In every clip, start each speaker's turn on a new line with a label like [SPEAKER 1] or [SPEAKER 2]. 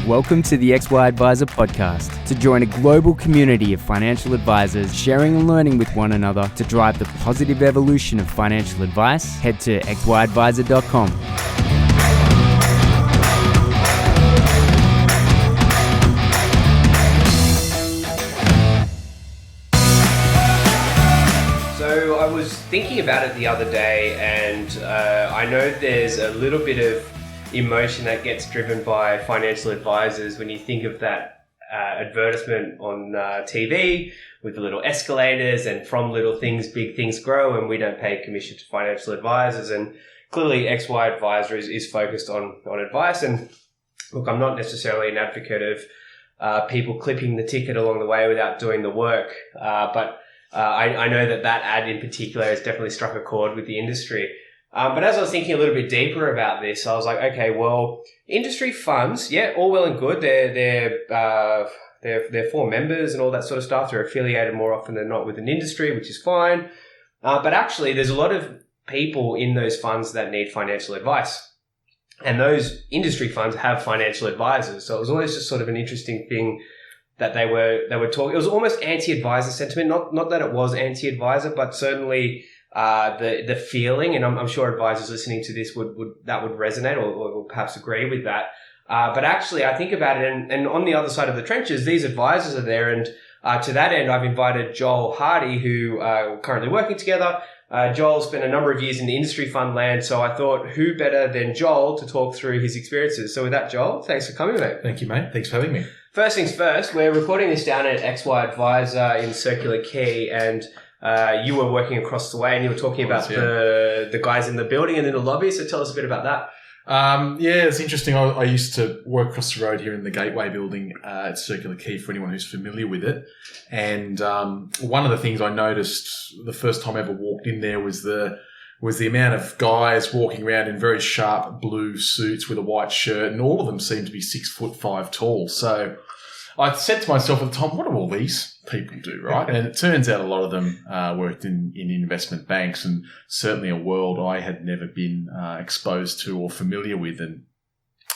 [SPEAKER 1] Welcome to the XY Advisor podcast. To join a global community of financial advisors sharing and learning with one another to drive the positive evolution of financial advice, head to xyadvisor.com.
[SPEAKER 2] So I was thinking about it the other day, and I know there's a little bit of emotion that gets driven by financial advisors when you think of that advertisement on TV with the little escalators and from little things, big things grow, and we don't pay commission to financial advisors. And clearly XY Advisor is focused on advice. And look, I'm not necessarily an advocate of people clipping the ticket along the way without doing the work. But I know that ad in particular has definitely struck a chord with the industry. But as I was thinking a little bit deeper about this, I was like, okay, well, industry funds, yeah, all well and good. They're for members and all that sort of stuff. They're affiliated more often than not with an industry, which is fine. But actually, there's a lot of people in those funds that need financial advice. And those industry funds have financial advisors. So it was always just sort of an interesting thing that they were talking. It was almost anti-advisor sentiment. Not that it was anti-advisor, but certainly the feeling, and I'm sure advisors listening to this would resonate or perhaps agree with that. But actually, I think about it, and on the other side of the trenches, these advisors are there, and to that end, I've invited Joel Harty, who are currently working together. Joel spent a number of years in the industry fund land, so I thought, who better than Joel to talk through his experiences? So with that, Joel, thanks for coming, mate.
[SPEAKER 3] Thank you, mate. Thanks for having me.
[SPEAKER 2] First things first, we're recording this down at XY Advisor in Circular Quay, and you were working across the way, and you were talking about the guys in the building and in the lobby. So tell us a bit about that.
[SPEAKER 3] Yeah, it's interesting. I used to work across the road here in the Gateway building at Circular Quay, for anyone who's familiar with it. And one of the things I noticed the first time I ever walked in there was the amount of guys walking around in very sharp blue suits with a white shirt, and all of them seemed to be 6'5" tall. So I said to myself at the time, what do all these people do, right? And it turns out a lot of them worked in investment banks, and certainly a world I had never been exposed to or familiar with. And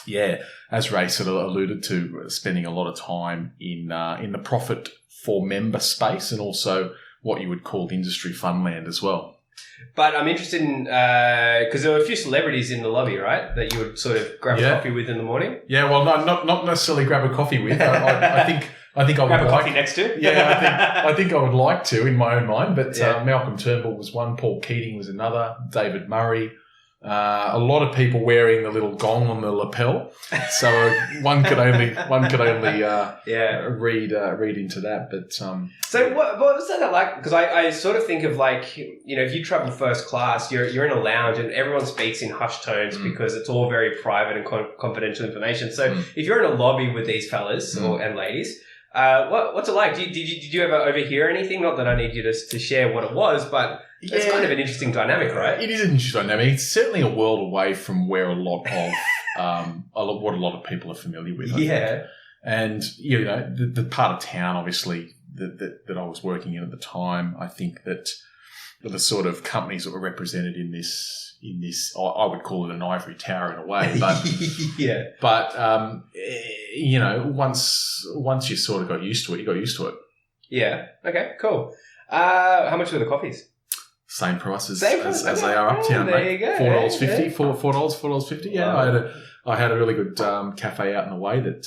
[SPEAKER 3] yeah, as Ray sort of alluded to, spending a lot of time in the profit for member space, and also what you would call industry fund land as well.
[SPEAKER 2] But I'm interested in, because there were a few celebrities in the lobby, right, that you would sort of grab a coffee with in the morning?
[SPEAKER 3] Yeah, well, not necessarily grab a coffee with. I think I would
[SPEAKER 2] grab a coffee next to?
[SPEAKER 3] Yeah, I think I would like to in my own mind. But Malcolm Turnbull was one, Paul Keating was another, David Murray. A lot of people wearing the little gong on the lapel, so one could only read into that. But
[SPEAKER 2] so what was that like? Because I sort of think of, like, you know, if you travel first class, you're in a lounge and everyone speaks in hushed tones because it's all very private and confidential information. So if you're in a lobby with these fellas and ladies, what's it like? Did you ever overhear anything? Not that I need you to share what it was, but it's kind of an interesting dynamic, right?
[SPEAKER 3] It is an interesting dynamic. It's certainly a world away from where a lot of what a lot of people are familiar with. I think. And you know, the part of town, obviously, that I was working in at the time, I think that the sort of companies that were represented in this, I would call it an ivory tower in a way, but But you know, once you sort of got used to it, you got used to it.
[SPEAKER 2] Yeah. Okay. Cool. How much were the coffees?
[SPEAKER 3] Same price as they are uptown,
[SPEAKER 2] there
[SPEAKER 3] mate.
[SPEAKER 2] You go.
[SPEAKER 3] $4.50, $4.50. Yeah, wow. I had a really good cafe out in the way that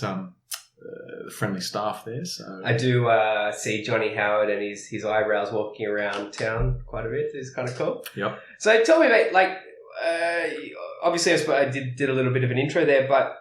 [SPEAKER 3] friendly staff there. So
[SPEAKER 2] I do see Johnny Howard and his eyebrows walking around town quite a bit. It's kind of cool.
[SPEAKER 3] Yep.
[SPEAKER 2] So tell me, mate, like, obviously I did a little bit of an intro there, but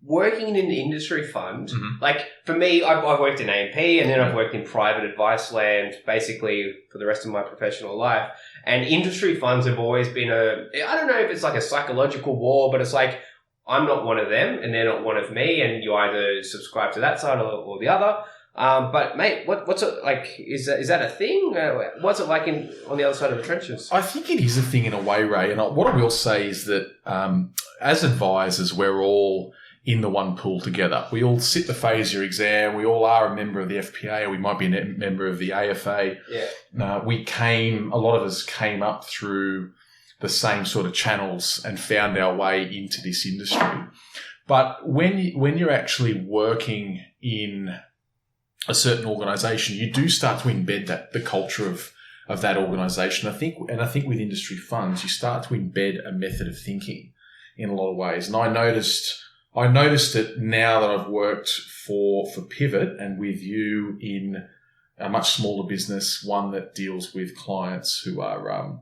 [SPEAKER 2] working in an industry fund, like for me, I've worked in AMP and then I've worked in private advice land basically for the rest of my professional life. And industry funds have always been I don't know if it's like a psychological war, but it's like, I'm not one of them and they're not one of me, and you either subscribe to that side or the other. But mate, what's it like? Is that a thing? What's it like on the other side of the trenches?
[SPEAKER 3] I think it is a thing in a way, Ray. And what I will say is that as advisors, we're all in the one pool together. We all sit the FASER exam. We all are a member of the FPA, or we might be a member of the AFA.
[SPEAKER 2] Yeah.
[SPEAKER 3] A lot of us came up through the same sort of channels and found our way into this industry. But when you're actually working in a certain organisation, you do start to embed the culture of that organisation. I think with industry funds, you start to embed a method of thinking in a lot of ways. And I noticed it now that I've worked for Pivot and with you in a much smaller business, one that deals with clients who are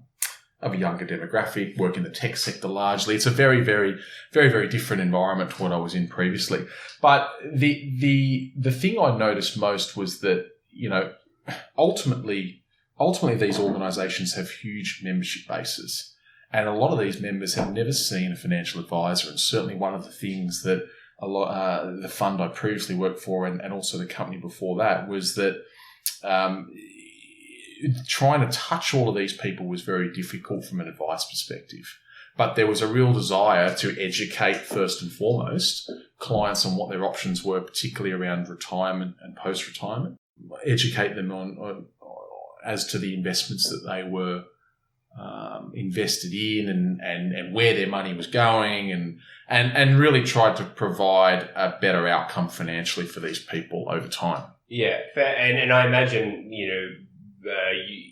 [SPEAKER 3] of a younger demographic, work in the tech sector largely. It's a very, very, very, very different environment to what I was in previously. But the thing I noticed most was that, ultimately these organisations have huge membership bases. And a lot of these members have never seen a financial advisor. And certainly one of the things that the fund I previously worked for and also the company before that was that trying to touch all of these people was very difficult from an advice perspective. But there was a real desire to educate, first and foremost, clients on what their options were, particularly around retirement and post-retirement. Educate them on as to the investments that they were invested in and where their money was going and really tried to provide a better outcome financially for these people over time.
[SPEAKER 2] Yeah, fair. And I imagine,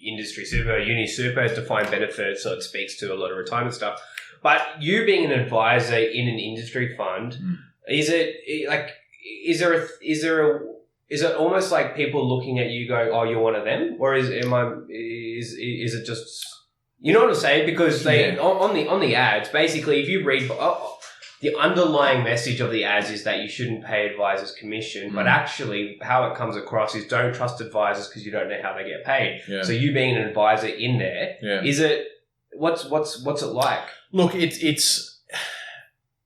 [SPEAKER 2] industry super, uni super has defined benefits, so it speaks to a lot of retirement stuff. But you being an advisor in an industry fund, is it almost like people looking at you going, "Oh, you're one of them," or is it just, you know what I'm saying? Because they on the ads, basically, if you read. The underlying message of the ads is that you shouldn't pay advisors commission, but actually how it comes across is don't trust advisors because you don't know how they get paid. Yeah. So you being an advisor in there, is it, what's it like?
[SPEAKER 3] Look, it's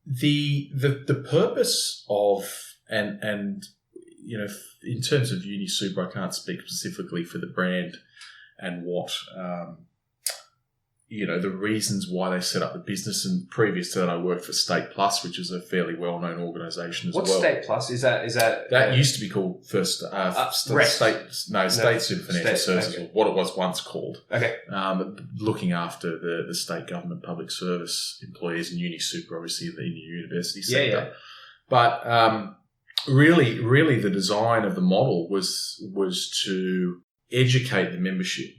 [SPEAKER 3] the purpose of, and in terms of Uni Super, I can't speak specifically for the brand and what, the reasons why they set up the business. And previous to that, I worked for State Plus, which is a fairly well-known organisation as well.
[SPEAKER 2] What's State Plus? Is that
[SPEAKER 3] that used to be called State Super Financial Services, okay. What it was once called.
[SPEAKER 2] Okay.
[SPEAKER 3] Looking after the state government public service employees, and Uni Super, obviously, in the university sector. Yeah. But really, the design of the model was to educate the membership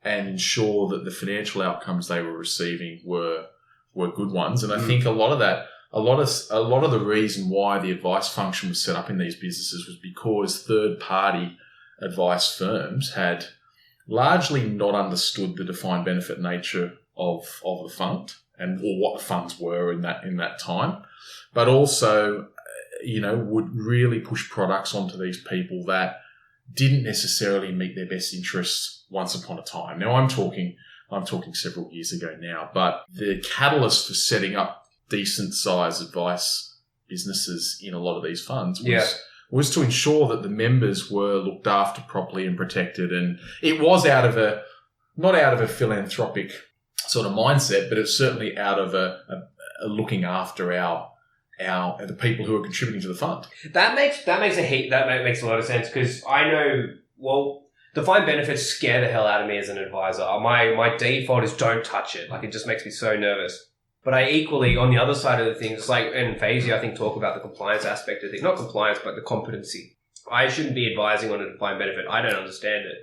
[SPEAKER 3] and ensure that the financial outcomes they were receiving were good ones. And I think a lot of the reason why the advice function was set up in these businesses was because third-party advice firms had largely not understood the defined benefit nature of the fund or what the funds were in that time, but also, would really push products onto these people that didn't necessarily meet their best interests once upon a time. Now, I'm talking several years ago now, but the catalyst for setting up decent sized advice businesses in a lot of these funds was to ensure that the members were looked after properly and protected. And it was not out of a philanthropic sort of mindset, but it's certainly out of a looking after the people who are contributing to the fund. That makes
[SPEAKER 2] a lot of sense, because I know, defined benefits scare the hell out of me as an advisor. My default is don't touch it. Like, it just makes me so nervous. But I equally, on the other side of the things, and Faizy, I think, talk about the compliance aspect of things. Not compliance, but the competency. I shouldn't be advising on a defined benefit. I don't understand it.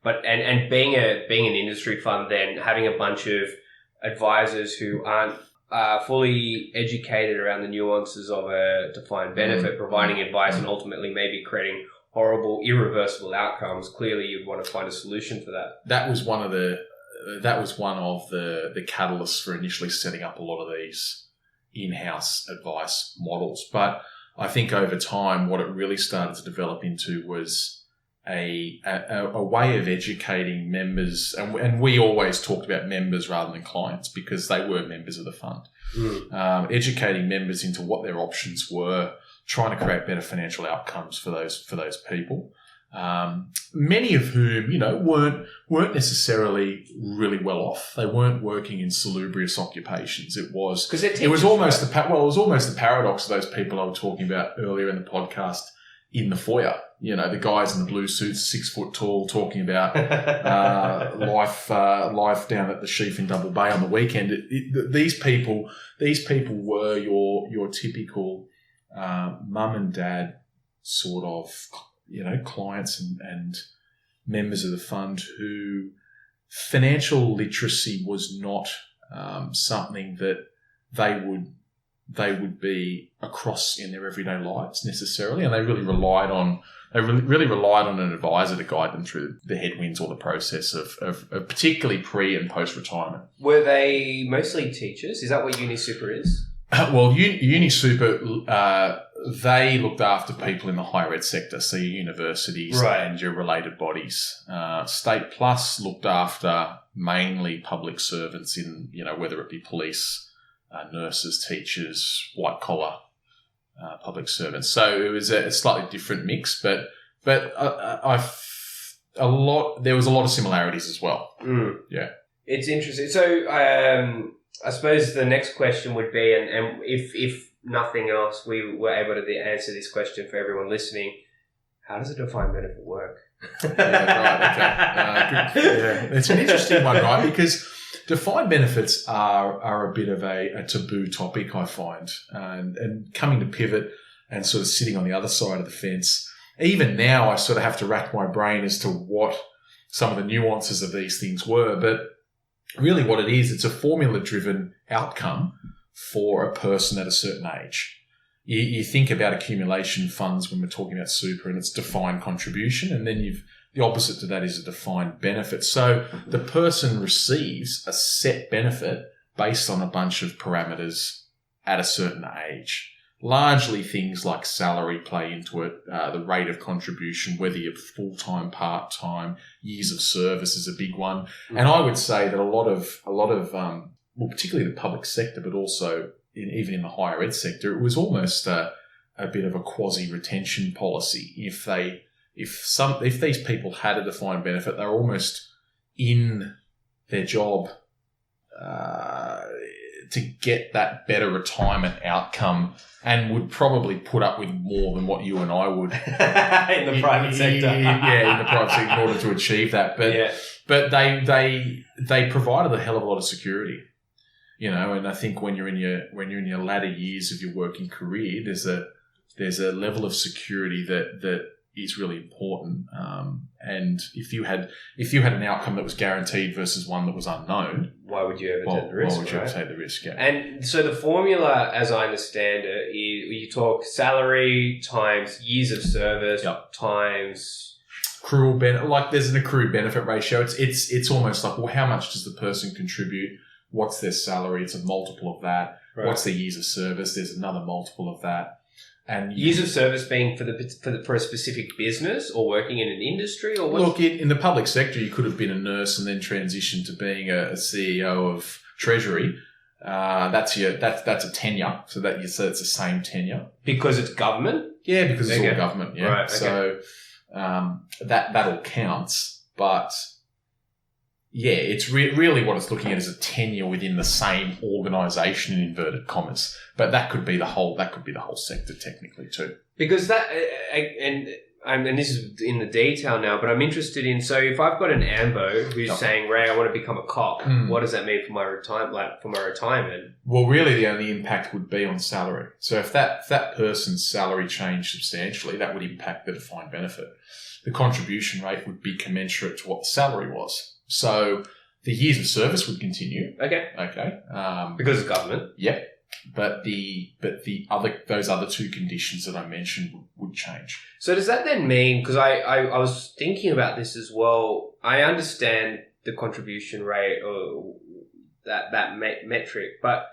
[SPEAKER 2] But, and being an industry fund, then having a bunch of advisors who aren't fully educated around the nuances of a defined benefit, providing advice and ultimately maybe creating horrible, irreversible outcomes. Clearly, you'd want to find a solution for that.
[SPEAKER 3] That was one of the catalysts for initially setting up a lot of these in-house advice models. But I think over time, what it really started to develop into was a way of educating members, and we always talked about members rather than clients because they were members of the fund. Educating members into what their options were, trying to create better financial outcomes for those people. Many of whom, weren't necessarily really well off. They weren't working in salubrious occupations. It was almost the paradox of those people I was talking about earlier in the podcast in the foyer. The guys in the blue suits, 6 foot tall, talking about life down at the Sheaf in Double Bay on the weekend. These people were your typical mum and dad sort of, clients and members of the fund who financial literacy was not something that they would be across in their everyday lives necessarily, and they really relied on an advisor to guide them through the headwinds or the process of particularly pre and post retirement.
[SPEAKER 2] Were they mostly teachers? Is that what UniSuper is?
[SPEAKER 3] Well, UniSuper, they looked after people in the higher ed sector, so your universities and your related bodies. State Plus looked after mainly public servants in, whether it be police, nurses, teachers, white collar public servants. So it was a slightly different mix, but there was a lot of similarities as well.
[SPEAKER 2] Mm.
[SPEAKER 3] Yeah,
[SPEAKER 2] it's interesting. So I suppose the next question would be, and if nothing else, we were able to answer this question for everyone listening: how does a defined benefit work?
[SPEAKER 3] Right. Okay. Good. It's an interesting one, right? Because defined benefits are a bit of a taboo topic, I find, and coming to Pivot and sort of sitting on the other side of the fence. Even now, I sort of have to rack my brain as to what some of the nuances of these things were, but really what it is, it's a formula-driven outcome for a person at a certain age. You think about accumulation funds when we're talking about super, and it's defined contribution, and then the opposite to that is a defined benefit. So the person receives a set benefit based on a bunch of parameters at a certain age. Largely things like salary play into it, the rate of contribution, whether you're full-time, part-time, years of service is a big one. Mm-hmm. And I would say that a lot of particularly the public sector, but also even in the higher ed sector, it was almost a bit of a quasi-retention policy. If these people had a defined benefit, they were almost in their job to get that better retirement outcome, and would probably put up with more than what you and I would
[SPEAKER 2] in the private sector.
[SPEAKER 3] In the private sector in order to achieve that. But they provided a hell of a lot of security, And I think when you're in your latter years of your working career, there's a level of security that is really important. And if you had an outcome that was guaranteed versus one that was unknown,
[SPEAKER 2] why would you ever take the risk?
[SPEAKER 3] Why would you ever take the risk? Yeah.
[SPEAKER 2] And so the formula, as I understand it, you talk salary times years of service times
[SPEAKER 3] accrual benefit. Like there's an accrued benefit ratio. It's almost like, well, how much does the person contribute? What's their salary? It's a multiple of that. Right. What's their years of service? There's another multiple of that. And
[SPEAKER 2] years of service being for a specific business or working in an industry, or
[SPEAKER 3] look, in the public sector, you could have been a nurse and then transitioned to being a CEO of Treasury. That's a tenure, so it's the same tenure
[SPEAKER 2] because it's government.
[SPEAKER 3] Yeah, because it's all government. Yeah,
[SPEAKER 2] right, okay.
[SPEAKER 3] So that all counts, but. Yeah, it's really what it's looking at is a tenure within the same organisation in inverted commas, but that could be the whole sector technically too.
[SPEAKER 2] Because that and this is in the detail now, but I'm interested in. So if I've got an AMBO who's saying, "Ray, I want to become a cop," what does that mean for my retirement?
[SPEAKER 3] Well, really, the only impact would be on salary. So if that person's salary changed substantially, that would impact the defined benefit. The contribution rate would be commensurate to what the salary was. So the years of service would continue.
[SPEAKER 2] Okay. Because it's government.
[SPEAKER 3] Yeah. But those other two conditions that I mentioned would change.
[SPEAKER 2] So does that then mean, because I was thinking about this as well, I understand the contribution rate or that metric, but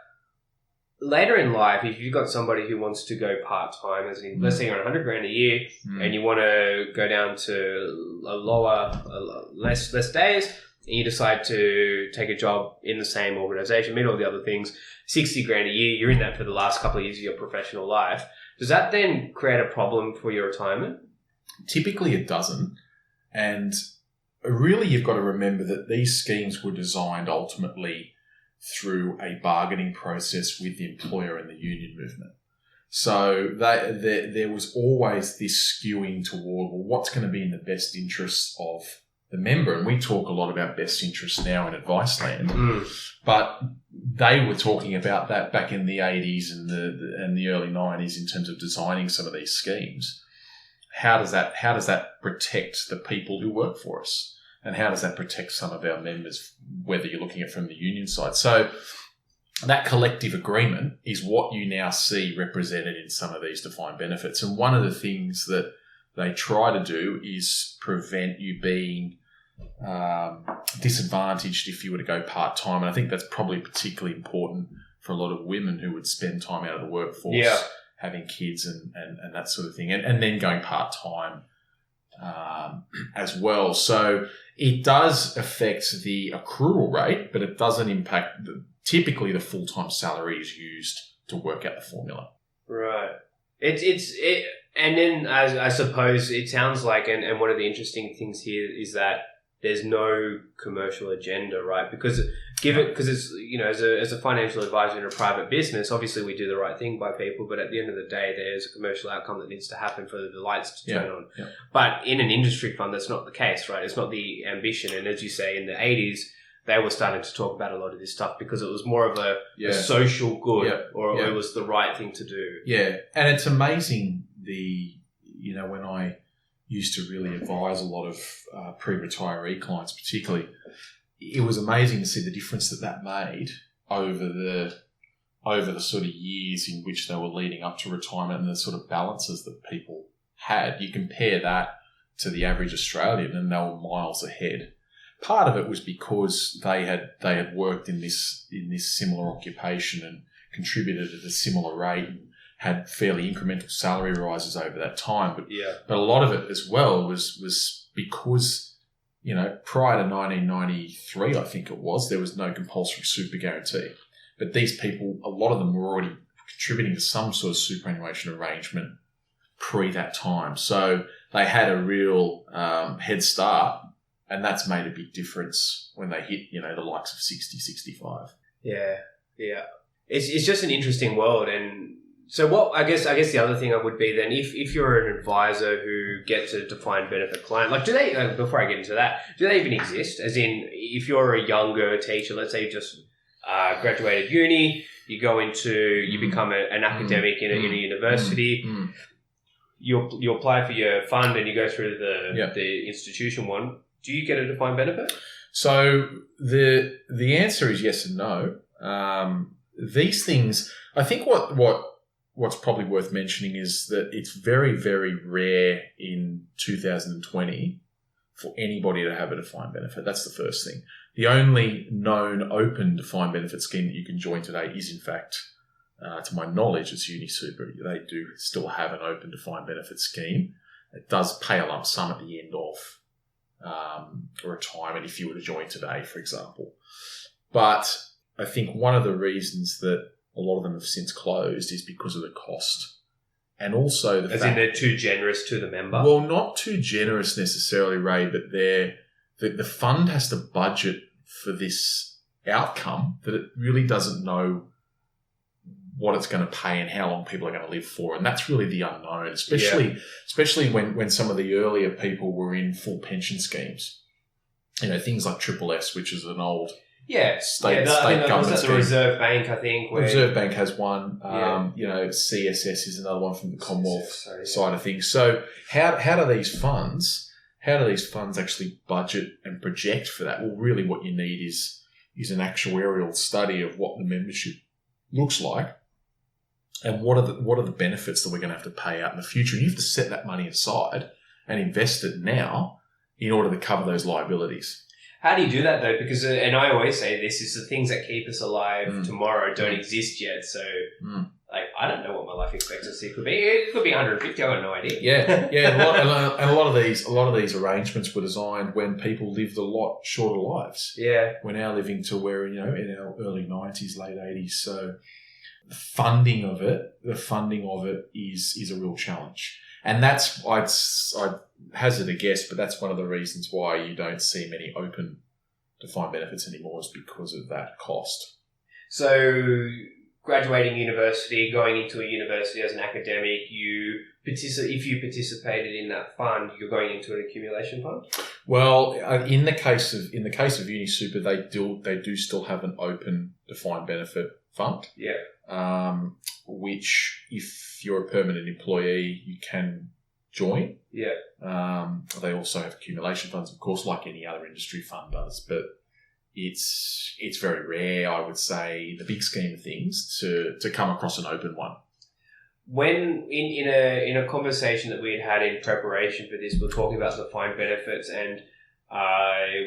[SPEAKER 2] later in life, if you've got somebody who wants to go part-time, as in, let's say you're on $100,000 a year and you want to go down to less days, and you decide to take a job in the same organisation, meet all the other things, $60,000 a year, you're in that for the last couple of years of your professional life. Does that then create a problem for your retirement?
[SPEAKER 3] Typically it doesn't. And really you've got to remember that these schemes were designed ultimately through a bargaining process with the employer and the union movement. So there was always this skewing toward, well, what's going to be in the best interests of the member? And we talk a lot about best interests now in advice land, but they were talking about that back in the 80s and the early 90s in terms of designing some of these schemes. How does that protect the people who work for us? And how does that protect some of our members, whether you're looking at it from the union side? So that collective agreement is what you now see represented in some of these defined benefits. And one of the things that they try to do is prevent you being disadvantaged if you were to go part-time. And I think that's probably particularly important for a lot of women who would spend time out of the workforce, having kids and that sort of thing, and then going part-time as well. So it does affect the accrual rate, but it doesn't impact typically the full-time salary is used to work out the formula.
[SPEAKER 2] Right. And then I suppose it sounds like, and one of the interesting things here is that there's no commercial agenda, right? Because it's, you know, as a financial advisor in a private business, obviously we do the right thing by people, but at the end of the day, there's a commercial outcome that needs to happen for the lights to turn on. Yeah. But in an industry fund, that's not the case, right? It's not the ambition. And as you say, in the 80s, they were starting to talk about a lot of this stuff because it was more of a social good, or it was the right thing to do. Yeah.
[SPEAKER 3] And it's amazing when I used to really advise a lot of pre-retiree clients particularly, it was amazing to see the difference that made over the sort of years in which they were leading up to retirement and the sort of balances that people had. You compare that to the average Australian and they were miles ahead. Part of it was because they had worked in this similar occupation and contributed at a similar rate and had fairly incremental salary rises over that time. But a lot of it as well was because, you know, prior to 1993, I think it was, there was no compulsory super guarantee. But these people, a lot of them were already contributing to some sort of superannuation arrangement pre that time. So they had a real head start, and that's made a big difference when they hit, you know, the likes of 60, 65.
[SPEAKER 2] Yeah. It's just an interesting world. And so what, I guess the other thing would be then, if you're an advisor who gets a defined benefit client, like do they, before I get into that, do they even exist? As in, if you're a younger teacher, let's say you just graduated uni, you become an academic in a university, you apply for your fund and you go through the institution one. Do you get a defined benefit?
[SPEAKER 3] So the answer is yes and no. These things, I think what's probably worth mentioning is that it's very, very rare in 2020 for anybody to have a defined benefit. That's the first thing. The only known open defined benefit scheme that you can join today is, in fact, to my knowledge, it's UniSuper. They do still have an open defined benefit scheme. It does pay a lump sum at the end of retirement if you were to join today, for example. But I think one of the reasons that a lot of them have since closed is because of the cost. And also the fact...
[SPEAKER 2] As in they're too generous to the member?
[SPEAKER 3] Well, not too generous necessarily, Ray, but the fund has to budget for this outcome that it really doesn't know what it's going to pay and how long people are going to live for. And that's really the unknown, especially when some of the earlier people were in full pension schemes. You know, things like Triple S, which is an old... state government scheme.
[SPEAKER 2] The Reserve Bank, I think.
[SPEAKER 3] The Reserve Bank has one. You know, CSS is another one from the Commonwealth side of things. So how do these funds actually budget and project for that? Well, really what you need is an actuarial study of what the membership looks like and what are the benefits that we're going to have to pay out in the future. And you have to set that money aside and invest it now in order to cover those liabilities.
[SPEAKER 2] How do you do that though? Because, and I always say this, is the things that keep us alive tomorrow don't exist yet. So, like, I don't know what my life expectancy could be. It could be 150. I got no idea.
[SPEAKER 3] Yeah. A lot of these arrangements were designed when people lived a lot shorter lives. Yeah, we're now living to where, you know, in our early 90s, late 80s. So, the funding of it is a real challenge. And that's, I'd hazard a guess, but that's one of the reasons why you don't see many open defined benefits anymore, is because of that cost.
[SPEAKER 2] So graduating university, going into a university as an academic, if you participated in that fund, you're going into an accumulation fund?
[SPEAKER 3] Well, in the case of Uni Super, they do still have an open defined benefit fund.
[SPEAKER 2] Yeah.
[SPEAKER 3] Which, if you're a permanent employee, you can join.
[SPEAKER 2] Yeah.
[SPEAKER 3] They also have accumulation funds, of course, like any other industry fund does, but it's very rare, I would say, in the big scheme of things, to come across an open one.
[SPEAKER 2] When in a conversation that we had in preparation for this, we were talking about defined benefits, and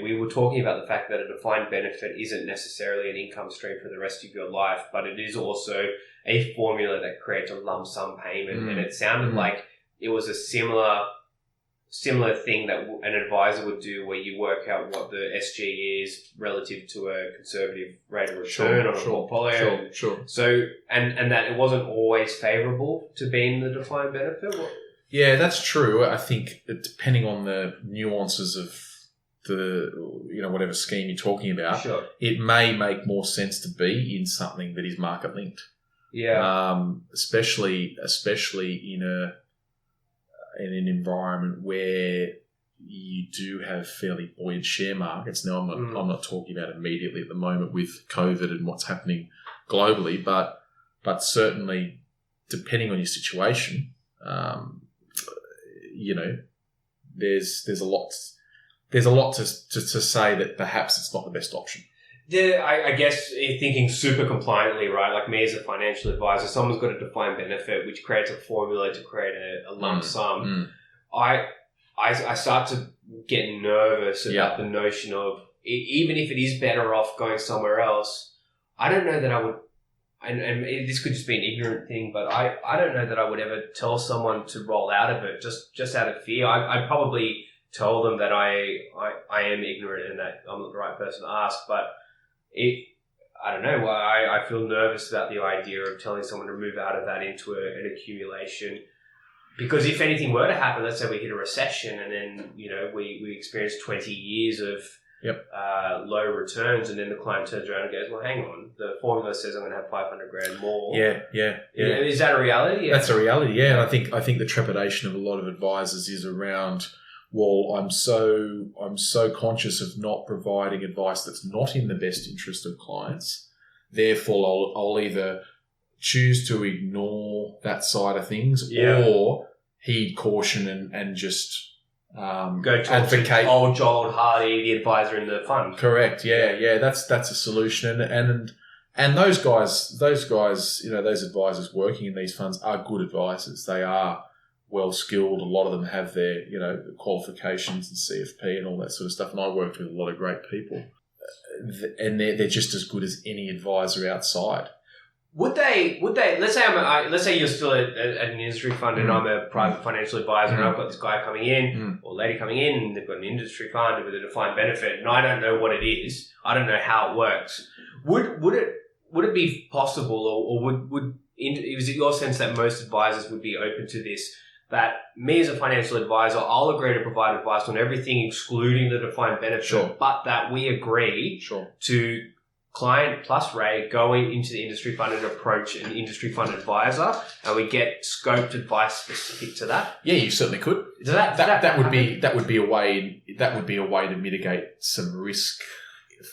[SPEAKER 2] we were talking about the fact that a defined benefit isn't necessarily an income stream for the rest of your life, but it is also a formula that creates a lump sum payment. And it sounded like it was a similar thing that an advisor would do, where you work out what the SG is relative to a conservative rate of return on a portfolio.
[SPEAKER 3] Sure.
[SPEAKER 2] So, and that it wasn't always favourable to be in the defined benefit?
[SPEAKER 3] Yeah, that's true. I think that depending on the nuances of the, whatever scheme you're talking about, it may make more sense to be in something that is market linked.
[SPEAKER 2] Yeah.
[SPEAKER 3] Especially in an environment where you do have fairly buoyant share markets. Now, I'm not talking about immediately at the moment with COVID and what's happening globally, but certainly depending on your situation, there's a lot to say that perhaps it's not the best option.
[SPEAKER 2] Yeah, I guess thinking super compliantly, right? Like me as a financial advisor, someone's got a defined benefit which creates a formula to create a lump sum. I start to get nervous about the notion of, even if it is better off going somewhere else, I don't know that I would, and this could just be an ignorant thing, but I don't know that I would ever tell someone to roll out of it just out of fear. I'd probably tell them that I am ignorant and that I'm not the right person to ask, but I don't know why I feel nervous about the idea of telling someone to move out of that into an accumulation. Because if anything were to happen, let's say we hit a recession and then, we experience 20 years of low returns, and then the client turns around and goes, well, hang on, the formula says I'm going to have 500 grand more.
[SPEAKER 3] Yeah.
[SPEAKER 2] Is that a reality?
[SPEAKER 3] That's a reality, yeah. And I think the trepidation of a lot of advisors is around, well, I'm so conscious of not providing advice that's not in the best interest of clients. Therefore, I'll either choose to ignore that side of things or heed caution and just
[SPEAKER 2] go to
[SPEAKER 3] advocate.
[SPEAKER 2] Old Joel Harty, the advisor in the fund.
[SPEAKER 3] Correct. Yeah. That's a solution. And those guys, those advisors working in these funds are good advisors. They are well skilled. A lot of them have their, qualifications and CFP and all that sort of stuff. And I worked with a lot of great people, and they're just as good as any advisor outside.
[SPEAKER 2] Would they? Let's say you're still at an industry fund, and I'm a private financial advisor, and I've got this guy coming in or lady coming in, and they've got an industry fund with a defined benefit, and I don't know what it is. I don't know how it works. Would it be possible, or is it your sense that most advisors would be open to this? That me as a financial advisor, I'll agree to provide advice on everything excluding the defined benefit, but that we agree to client plus Ray going into the industry fund and approach an industry fund advisor, and we get scoped advice specific to that.
[SPEAKER 3] Yeah, you certainly could. That would be a way to mitigate some risk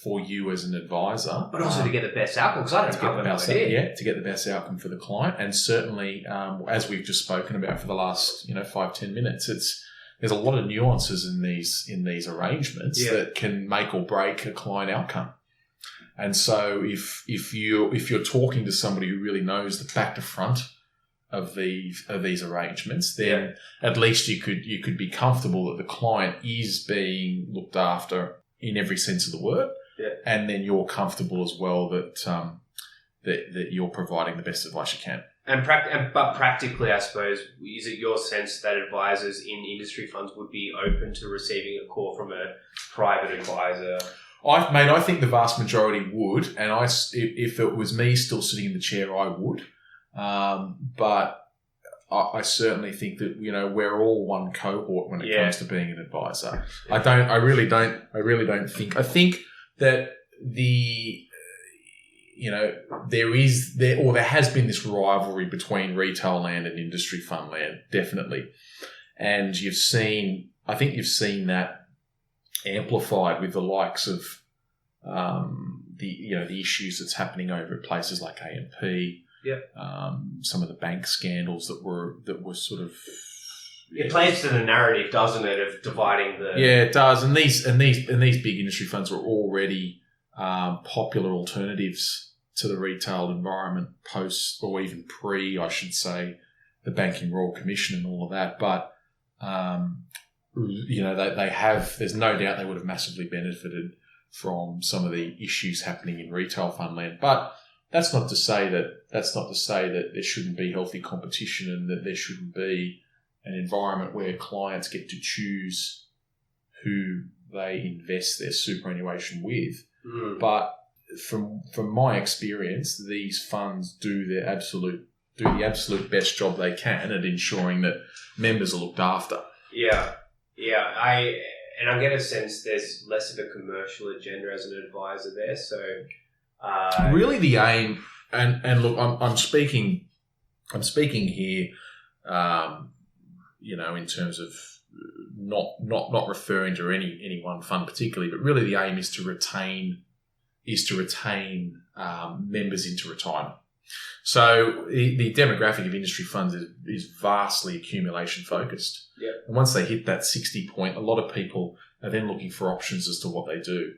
[SPEAKER 3] for you as an advisor,
[SPEAKER 2] but also to get the best outcome, because I don't have an idea.
[SPEAKER 3] Yeah, to get the best outcome for the client, and certainly, as we've just spoken about for the last 5-10 minutes, there's a lot of nuances in these arrangements that can make or break a client outcome. And so, if you're talking to somebody who really knows the back to front of these arrangements, then at least you could be comfortable that the client is being looked after in every sense of the word, and then you're comfortable as well that that you're providing the best advice you can.
[SPEAKER 2] But practically, I suppose, is it your sense that advisors in industry funds would be open to receiving a call from a private advisor?
[SPEAKER 3] I think the vast majority would, and if it was me still sitting in the chair, I would. But I certainly think that we're all one cohort when it comes to being an advisor. I really don't think. I think that there has been this rivalry between retail land and industry fund land, definitely. And I think you've seen that amplified with the likes of the issues that's happening over at places like AMP. Some of the bank scandals that were sort of.
[SPEAKER 2] It plays to the narrative, doesn't it, of dividing the.
[SPEAKER 3] Yeah, it does, and these big industry funds were already popular alternatives to the retail environment post, or even pre, I should say, the Banking Royal Commission and all of that. But they have. There's no doubt they would have massively benefited from some of the issues happening in retail fund land. But that's not to say that there shouldn't be healthy competition and that there shouldn't be an environment where clients get to choose who they invest their superannuation with. But from my experience, these funds do the absolute best job they can at ensuring that members are looked after.
[SPEAKER 2] Yeah. I get a sense there's less of a commercial agenda as an advisor there. So
[SPEAKER 3] really, the aim, and look, I'm speaking here, in terms of not referring to any one fund particularly, but really the aim is to retain members into retirement. So the demographic of industry funds is vastly accumulation focused.
[SPEAKER 2] Yeah.
[SPEAKER 3] And once they hit that 60 point, a lot of people are then looking for options as to what they do.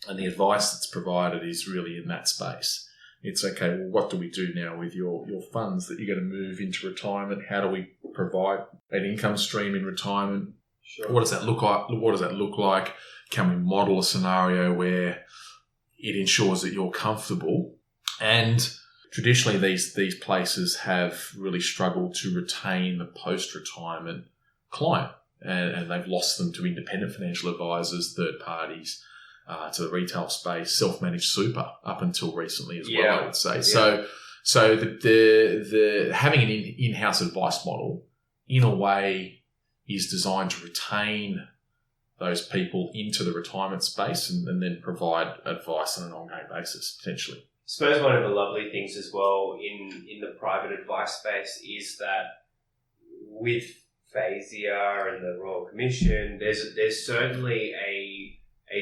[SPEAKER 3] And the advice that's provided is really in that space. It's okay, well, what do we do now with your funds that you're going to move into retirement? How do we provide an income stream in retirement?
[SPEAKER 2] Sure.
[SPEAKER 3] What does that look like? Can we model a scenario where it ensures that you're comfortable? And traditionally, these places have really struggled to retain the post-retirement client, and they've lost them to independent financial advisors, third parties, to the retail space, self-managed super up until recently as well, I would say. Yeah. So the having an in-house advice model, in a way, is designed to retain those people into the retirement space and then provide advice on an ongoing basis, potentially.
[SPEAKER 2] I suppose one of the lovely things as well in the private advice space is that with FASIA and the Royal Commission, there's certainly a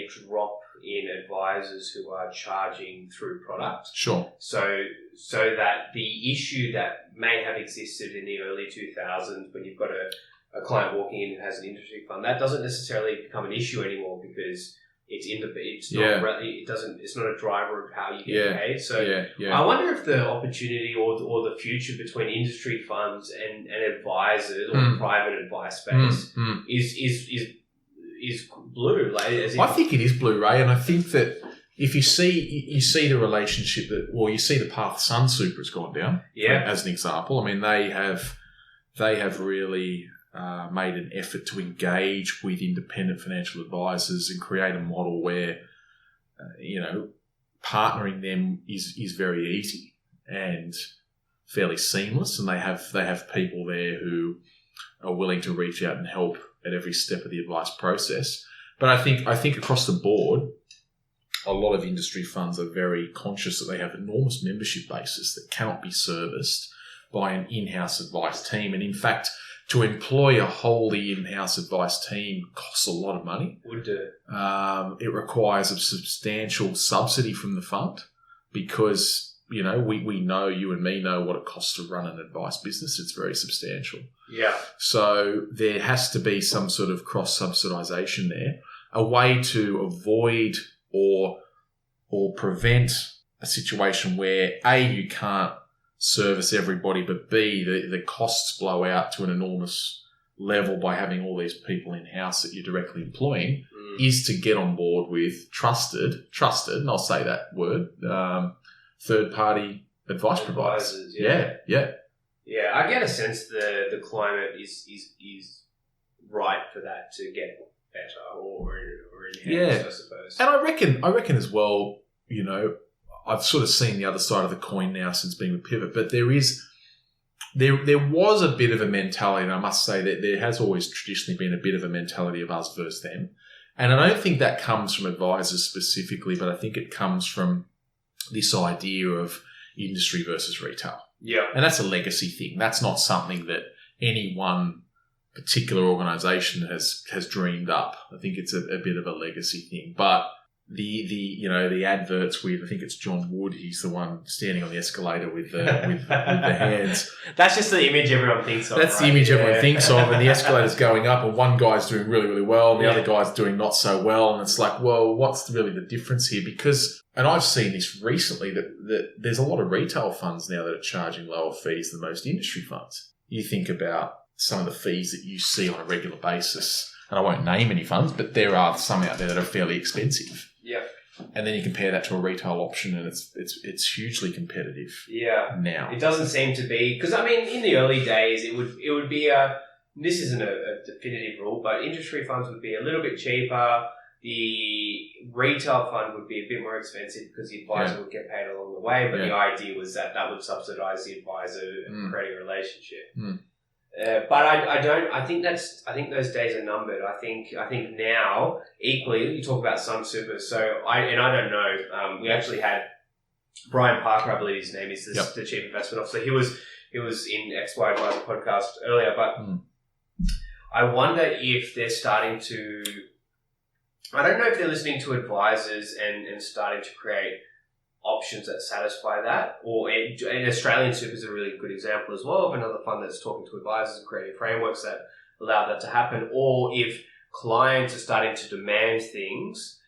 [SPEAKER 2] drop in advisors who are charging through product.
[SPEAKER 3] Sure.
[SPEAKER 2] So that the issue that may have existed in the early 2000s when you've got a client walking in who has an industry fund, that doesn't necessarily become an issue anymore because it's not a driver of how you get paid. So I wonder if the opportunity or the future between industry funds and advisors or private advice space is blue.
[SPEAKER 3] I think it is blue, Ray, and I think that if you see the relationship you see the path Sun Super has gone down. Yeah. As an example, I mean they have really made an effort to engage with independent financial advisors and create a model where partnering them is very easy and fairly seamless, and they have people there who are willing to reach out and help at every step of the advice process. But I think across the board, a lot of industry funds are very conscious that they have enormous membership bases that cannot be serviced by an in-house advice team. And in fact, to employ a wholly in-house advice team costs a lot of money.
[SPEAKER 2] Would do.
[SPEAKER 3] It requires a substantial subsidy from the fund because, we know, you and me know what it costs to run an advice business. It's very substantial.
[SPEAKER 2] Yeah.
[SPEAKER 3] So there has to be some sort of cross-subsidisation there, a way to avoid or prevent a situation where, A, you can't service everybody, but B, the costs blow out to an enormous level by having all these people in-house that you're directly employing, is to get on board with trusted, and I'll say that word, third-party advice providers. Yeah.
[SPEAKER 2] Yeah, I get a sense the climate is right for that to get better or enhanced, I suppose. And
[SPEAKER 3] I reckon as well, I've sort of seen the other side of the coin now since being with Pivot, but there was a bit of a mentality, and I must say that there has always traditionally been a bit of a mentality of us versus them. And I don't think that comes from advisors specifically, but I think it comes from this idea of industry versus retail.
[SPEAKER 2] Yeah.
[SPEAKER 3] And that's a legacy thing. That's not something that any one particular organisation has dreamed up. I think it's a bit of a legacy thing. But the adverts with, I think it's John Wood, he's the one standing on the escalator with the hands.
[SPEAKER 2] That's just the image everyone thinks of.
[SPEAKER 3] That's the image everyone thinks of, and the escalator's going up, and one guy's doing really, really well, and the other guy's doing not so well, and it's like, well, what's really the difference here? Because, and I've seen this recently, that there's a lot of retail funds now that are charging lower fees than most industry funds. You think about some of the fees that you see on a regular basis, and I won't name any funds, but there are some out there that are fairly expensive.
[SPEAKER 2] Yeah.
[SPEAKER 3] And then you compare that to a retail option, and it's hugely competitive.
[SPEAKER 2] Yeah.
[SPEAKER 3] Now
[SPEAKER 2] it doesn't seem to be, because I mean, in the early days, it would be this isn't a definitive rule, but industry funds would be a little bit cheaper. The retail fund would be a bit more expensive because the advisor would get paid along the way. But the idea was that would subsidise the advisor and create a relationship. But I think those days are numbered. I think now equally you talk about some supers. So I don't know. We actually had Brian Parker, I believe his name is, the chief investment officer. He was in XY Advisor podcast earlier, but I wonder if they're starting to. I don't know if they're listening to advisors and starting to create options that satisfy that, and Australian Super is a really good example as well of another fund that's talking to advisors and creating frameworks that allow that to happen, or if clients are starting to demand things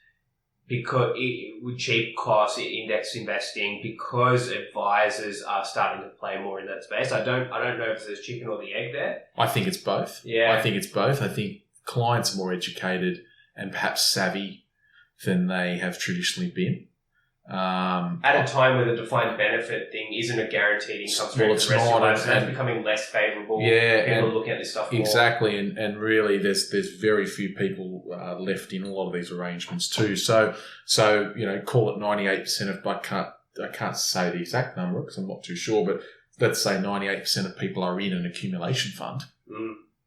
[SPEAKER 2] because with cheap cost index investing, because advisors are starting to play more in that space. I don't know if there's chicken or the egg there.
[SPEAKER 3] I think it's both.
[SPEAKER 2] Yeah.
[SPEAKER 3] I think it's both. I think clients are more educated and perhaps savvy than they have traditionally been.
[SPEAKER 2] At a time where the defined benefit thing isn't a guaranteed income stream for the rest of your life, so that's becoming less favourable.
[SPEAKER 3] Yeah,
[SPEAKER 2] people are looking at this stuff more.
[SPEAKER 3] Exactly, and really, there's very few people left in a lot of these arrangements too. So call it 98% of. I can't say the exact number because I'm not too sure, but let's say 98% of people are in an accumulation fund,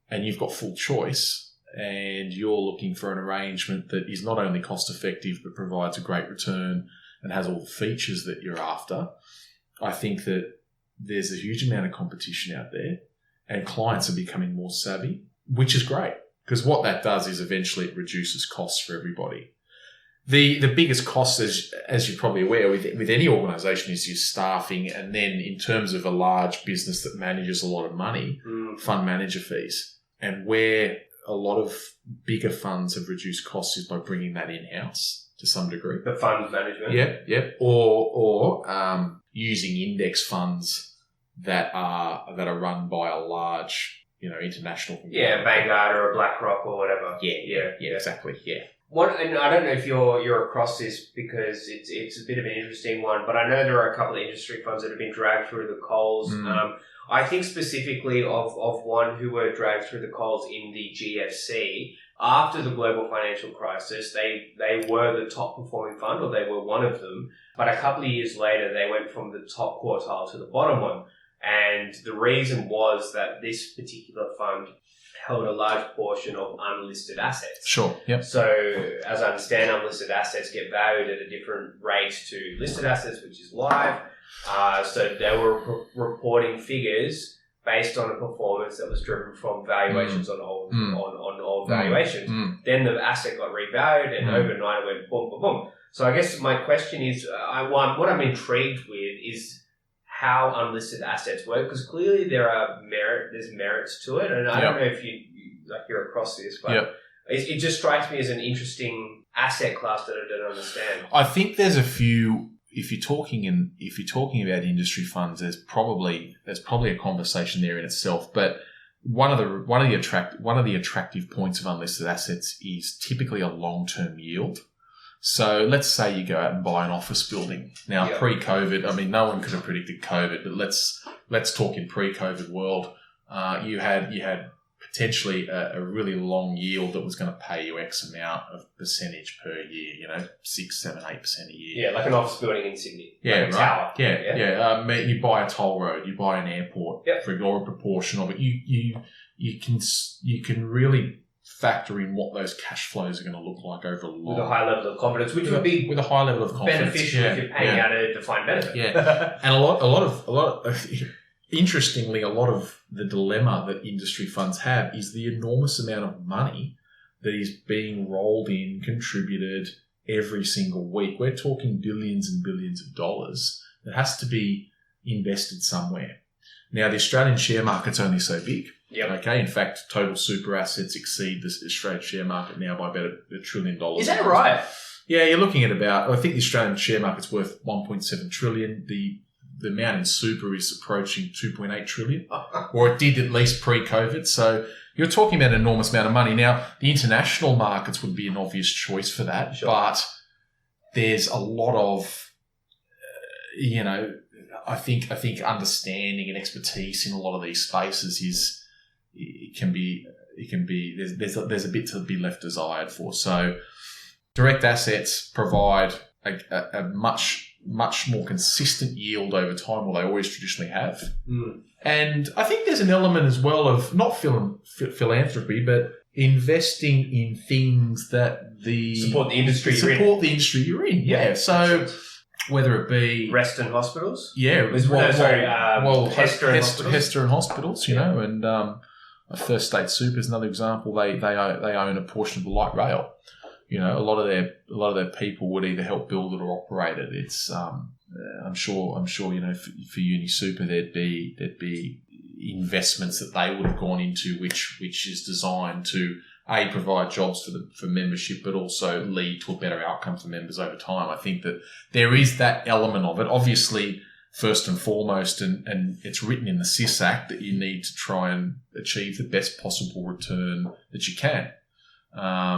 [SPEAKER 3] and you've got full choice. And you're looking for an arrangement that is not only cost effective but provides a great return and has all the features that you're after. I think that there's a huge amount of competition out there, and clients are becoming more savvy, which is great because what that does is eventually it reduces costs for everybody. The biggest cost, as you're probably aware, with any organisation is your staffing, and then in terms of a large business that manages a lot of money, fund manager fees, and where a lot of bigger funds have reduced costs is by bringing that in-house to some degree.
[SPEAKER 2] The fund management.
[SPEAKER 3] Yeah. Or using index funds that are run by a large, international company.
[SPEAKER 2] Yeah, Vanguard or a BlackRock or whatever.
[SPEAKER 3] Yeah, exactly. Yeah.
[SPEAKER 2] And I don't know if you're across this because it's a bit of an interesting one, but I know there are a couple of industry funds that have been dragged through the coals. I think specifically of one who were dragged through the coals in the GFC after the global financial crisis. They were the top performing fund, or they were one of them. But a couple of years later, they went from the top quartile to the bottom one. And the reason was that this particular fund held a large portion of unlisted assets.
[SPEAKER 3] Sure. Yep.
[SPEAKER 2] So, as I understand, unlisted assets get valued at a different rate to listed assets, which is live. So they were reporting figures based on a performance that was driven from valuations on old valuations. Then the asset got revalued, and overnight it went boom, boom, boom. So I guess my question is, what I'm intrigued with is how unlisted assets work, because clearly there's merits to it, and I don't know if you're across this, but it just strikes me as an interesting asset class that I don't understand.
[SPEAKER 3] I think there's a few. If you're talking about industry funds, there's probably a conversation there in itself. But one of the attractive points of unlisted assets is typically a long-term yield. So let's say you go out and buy an office building. Now, pre-COVID, I mean, no one could have predicted COVID, but let's talk in pre-COVID world. You had potentially a really long yield that was going to pay you X amount of percentage per year, 6, 7, 8% a year.
[SPEAKER 2] Yeah, like an office building in Sydney.
[SPEAKER 3] Yeah,
[SPEAKER 2] like a
[SPEAKER 3] right.
[SPEAKER 2] Tower.
[SPEAKER 3] Yeah. You buy a toll road, you buy an airport, or a proportion of it. You can really factor in what those cash flows are going to look like over a long...
[SPEAKER 2] With a high level of confidence, which would be
[SPEAKER 3] with a high level of confidence.
[SPEAKER 2] beneficial if you're paying out a defined benefit.
[SPEAKER 3] Yeah. And a lot of interestingly, a lot of the dilemma that industry funds have is the enormous amount of money that is being rolled in, contributed every single week. We're talking billions and billions of dollars that has to be invested somewhere. Now, the Australian share market's only so big.
[SPEAKER 2] Yep.
[SPEAKER 3] Okay. In fact, total super assets exceed the Australian share market now by about $1 trillion.
[SPEAKER 2] Is that right?
[SPEAKER 3] Yeah, you're looking at about, I think the Australian share market's worth 1.7 trillion. The amount in super is approaching 2.8 trillion, or it did at least pre-COVID. So you're talking about an enormous amount of money. Now, the international markets would be an obvious choice for that,
[SPEAKER 2] Sure.
[SPEAKER 3] but there's a lot of, I think understanding and expertise in a lot of these spaces there's a bit to be left desired for. So direct assets provide a much more consistent yield over time, or they always traditionally have.
[SPEAKER 2] Mm.
[SPEAKER 3] And I think there's an element as well of not philanthropy, but investing in things that
[SPEAKER 2] support the industry
[SPEAKER 3] you're in. Yeah. So whether it be
[SPEAKER 2] Reston hospitals,
[SPEAKER 3] Hester and hospitals, you know, and First State Super is another example. They own a portion of the light rail. You know, a lot of their people would either help build it or operate it. It's I'm sure you know, for Uni Super there'd be investments that they would have gone into which is designed to provide jobs for membership, but also lead to a better outcome for members over time. I think that there is that element of it. Obviously, first and foremost, and it's written in the CIS Act that you need to try and achieve the best possible return that you can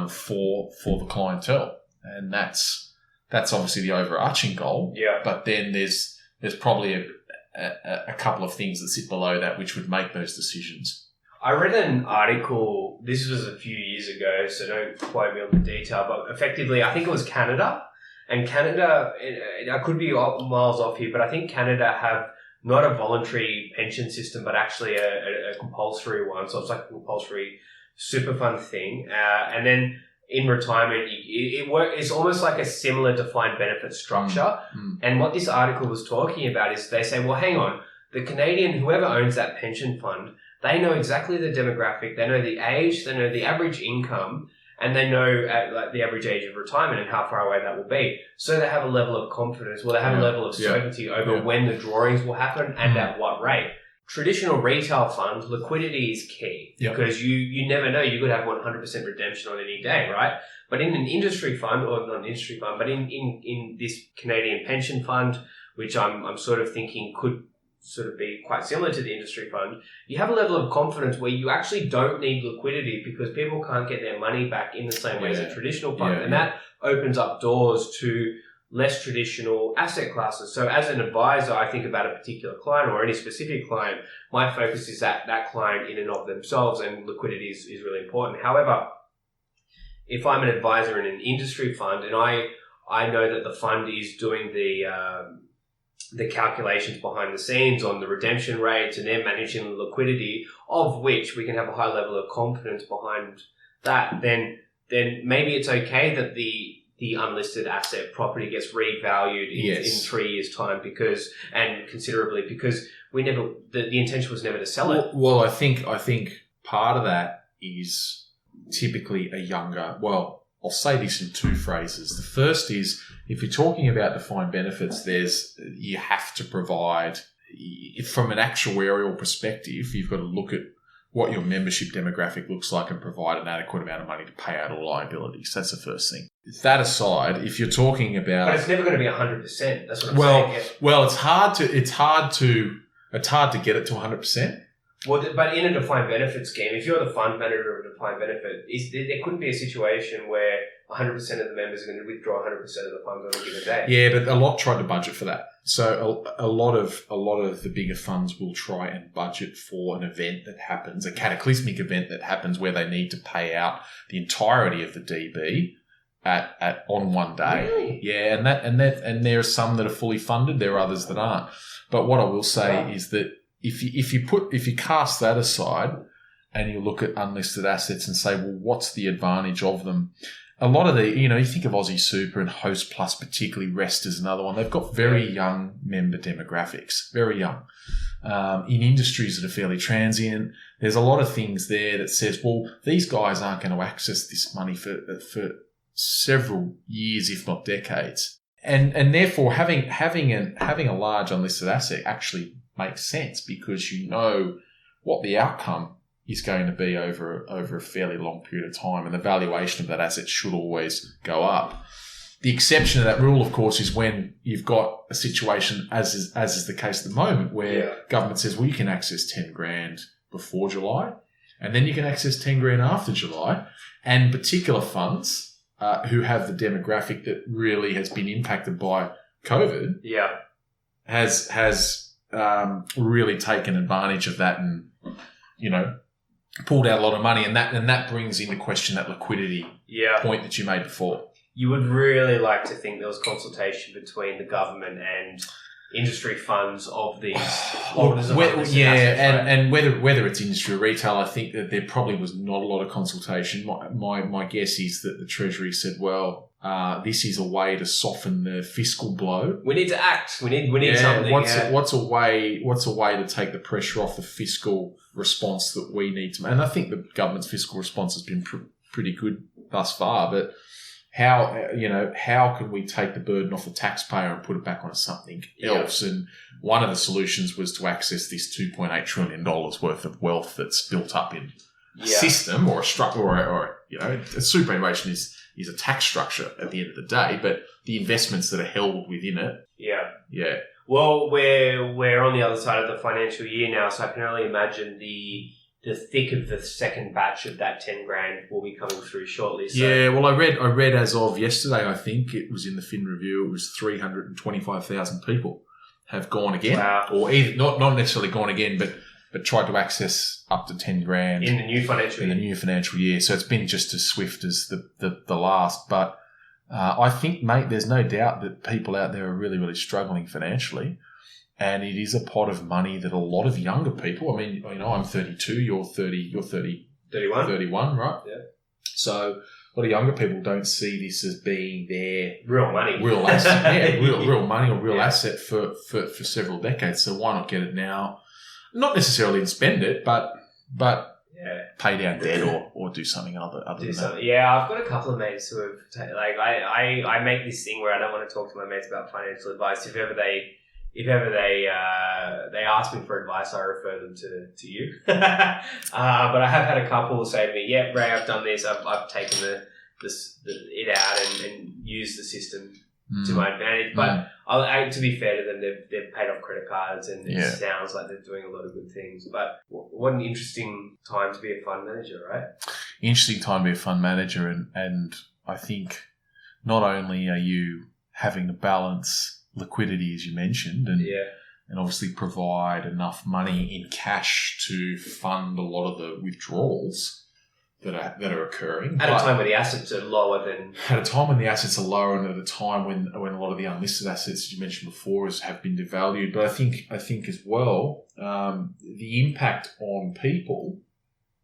[SPEAKER 3] for the clientele, and that's obviously the overarching goal.
[SPEAKER 2] Yeah.
[SPEAKER 3] But then there's probably a couple of things that sit below that which would make those decisions.
[SPEAKER 2] I read an article, this was a few years ago, so don't quote me on the detail, but effectively, I think it was Canada. And Canada, I could be miles off here, but I think Canada have not a voluntary pension system, but actually a compulsory one. So it's like a compulsory super fund thing. And then in retirement, it's almost like a similar defined benefit structure. Mm. And what this article was talking about is they say, well, hang on, the Canadian, whoever owns that pension fund, they know exactly the demographic, they know the age, they know the average income, and they know like the average age of retirement and how far away that will be. So they have a level of confidence, they have a level of certainty over when the drawings will happen and at what rate. Traditional retail funds, liquidity is key because you never know. You could have 100% redemption on any day, right? But in an industry fund, or not an industry fund, but in this Canadian pension fund, which I'm sort of thinking could sort of be quite similar to the industry fund, you have a level of confidence where you actually don't need liquidity because people can't get their money back in the same way as a traditional fund. And that opens up doors to less traditional asset classes. So as an advisor, I think about a particular client or any specific client. My focus is that client in and of themselves, and liquidity is really important. However, if I'm an advisor in an industry fund and I know that the fund is doing the calculations behind the scenes on the redemption rates and they're managing the liquidity, of which we can have a high level of confidence behind that, then maybe it's okay that the unlisted asset property gets revalued in 3 years' time and considerably because the intention was never to sell it.
[SPEAKER 3] Well, I think part of that is typically a younger. Well, I'll say this in two phrases. The first is, if you're talking about defined benefits, you have to provide, from an actuarial perspective, you've got to look at what your membership demographic looks like and provide an adequate amount of money to pay out all liabilities. That's the first thing. That aside, if you're talking about...
[SPEAKER 2] But it's never going to be 100%. That's what I'm saying.
[SPEAKER 3] Well, it's hard to get it to 100%.
[SPEAKER 2] Well, but in a defined benefit scheme, if you're the fund manager of a defined benefit, there couldn't be a situation where 100% of the members are going to withdraw 100% of the funds on a given day.
[SPEAKER 3] Yeah, but a lot tried to budget for that. So a lot of the bigger funds will try and budget for an event that happens, a cataclysmic event that happens where they need to pay out the entirety of the DB on one day.
[SPEAKER 2] Really?
[SPEAKER 3] Yeah, and there are some that are fully funded. There are others that aren't. But what I will say is that if you cast that aside, and you look at unlisted assets and say, well, what's the advantage of them? A lot of you think of Aussie Super and Host Plus, particularly Rest is another one. They've got very young member demographics, very young. In industries that are fairly transient, there's a lot of things there that says, well, these guys aren't going to access this money for several years, if not decades. And therefore having a large unlisted asset actually makes sense, because you know what the outcome is going to be over a fairly long period of time, and the valuation of that asset should always go up. The exception to that rule, of course, is when you've got a situation, as is the case at the moment, where government says, well, you can access 10 grand before July, and then you can access 10 grand after July, and particular funds who have the demographic that really has been impacted by COVID has really taken advantage of that and, pulled out a lot of money, and that brings into question that liquidity point that you made before.
[SPEAKER 2] You would really like to think there was consultation between the government and industry funds of these holders of unlisted assets, right?
[SPEAKER 3] And whether it's industry or retail, I think that there probably was not a lot of consultation. My guess is that the Treasury said, well, this is a way to soften the fiscal blow.
[SPEAKER 2] We need to act. We need something.
[SPEAKER 3] What's a way to take the pressure off the fiscal response that we need to make? And I think the government's fiscal response has been pretty good thus far, but how can we take the burden off the taxpayer and put it back onto something else? And one of the solutions was to access this $2.8 trillion worth of wealth that's built up in a system or a structure, or a superannuation is a tax structure at the end of the day, but the investments that are held within it. Yeah.
[SPEAKER 2] Well, we're on the other side of the financial year now, so I can only imagine the thick of the second batch of that 10 grand will be coming through shortly. So.
[SPEAKER 3] Yeah, well, I read as of yesterday, I think it was in the Fin Review, it was 325,000 people have gone again. Wow. Or either, not necessarily gone again, but tried to access up to 10 grand.
[SPEAKER 2] In the new financial year.
[SPEAKER 3] So it's been just as swift as the last. But I think, mate, there's no doubt that people out there are really, really struggling financially. And it is a pot of money that a lot of younger people, I mean, I'm 32, you're 31, right?
[SPEAKER 2] Yeah.
[SPEAKER 3] So a lot of younger people don't see this as being their
[SPEAKER 2] real money.
[SPEAKER 3] Real asset. real money or real asset for several decades. So why not get it now? Not necessarily and spend it, but pay down debt or do something other than that.
[SPEAKER 2] Yeah, I've got a couple of mates who have, I make this thing where I don't want to talk to my mates about financial advice. If ever they ask me for advice, I refer them to you. But I have had a couple say to me, "Yeah, Ray, I've done this. I've taken it out and used the system to my advantage." But to be fair to them, they've paid off credit cards, and it sounds like they're doing a lot of good things. But what an interesting time to be a fund manager, right?
[SPEAKER 3] Interesting time to be a fund manager, and I think not only are you having to balance liquidity, as you mentioned, and obviously provide enough money in cash to fund a lot of the withdrawals that are occurring
[SPEAKER 2] at a time when the assets are lower than
[SPEAKER 3] at a time when the assets are lower, and at a time when a lot of the unlisted assets, as you mentioned before, have been devalued. But I think as well, the impact on people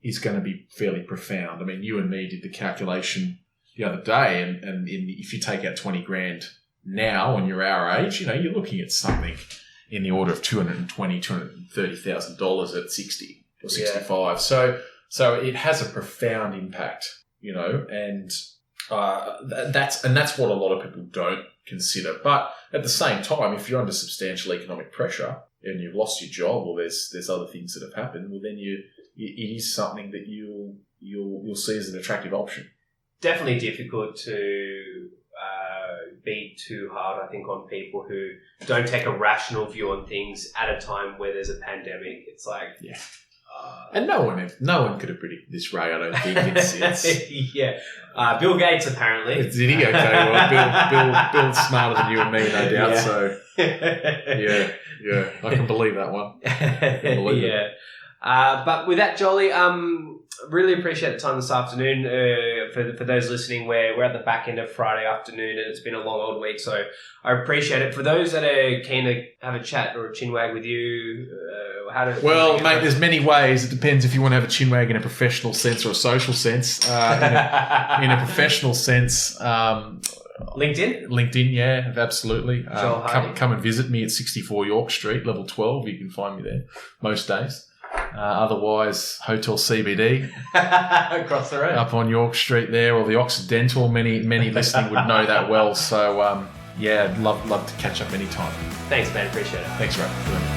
[SPEAKER 3] is going to be fairly profound. I mean, you and me did the calculation the other day, and if you take out 20 grand now, when you're our age, you're looking at something in the order of $230,000 at 60 or 65. So it has a profound impact, and that's what a lot of people don't consider. But at the same time, if you're under substantial economic pressure and you've lost your job, or there's other things that have happened, well, then it is something that you'll see as an attractive option.
[SPEAKER 2] Definitely difficult to be too hard, I think, on people who don't take a rational view on things at a time where there's a pandemic. It's like,
[SPEAKER 3] and no one could have predicted this, Ray. I don't think it's
[SPEAKER 2] Bill Gates apparently.
[SPEAKER 3] Did he? Okay, well, Bill's smarter than you and me, no doubt. So yeah, I can believe that one.
[SPEAKER 2] But with that, Jolly, really appreciate the time this afternoon. For those listening, we're at the back end of Friday afternoon, and it's been a long old week, so I appreciate it. For those that are keen to have a chat or a chinwag with you, how to?
[SPEAKER 3] Well, mate, there's many ways. It depends if you want to have a chinwag in a professional sense or a social sense. In a professional sense, LinkedIn, yeah, absolutely. Come and visit me at 64 York Street, level 12. You can find me there most days. Otherwise, Hotel CBD
[SPEAKER 2] across the road,
[SPEAKER 3] up on York Street there, or the Occidental. Many listening would know that well. So, yeah, I'd love to catch up anytime.
[SPEAKER 2] Thanks, man. Appreciate it.
[SPEAKER 3] Thanks, Ray.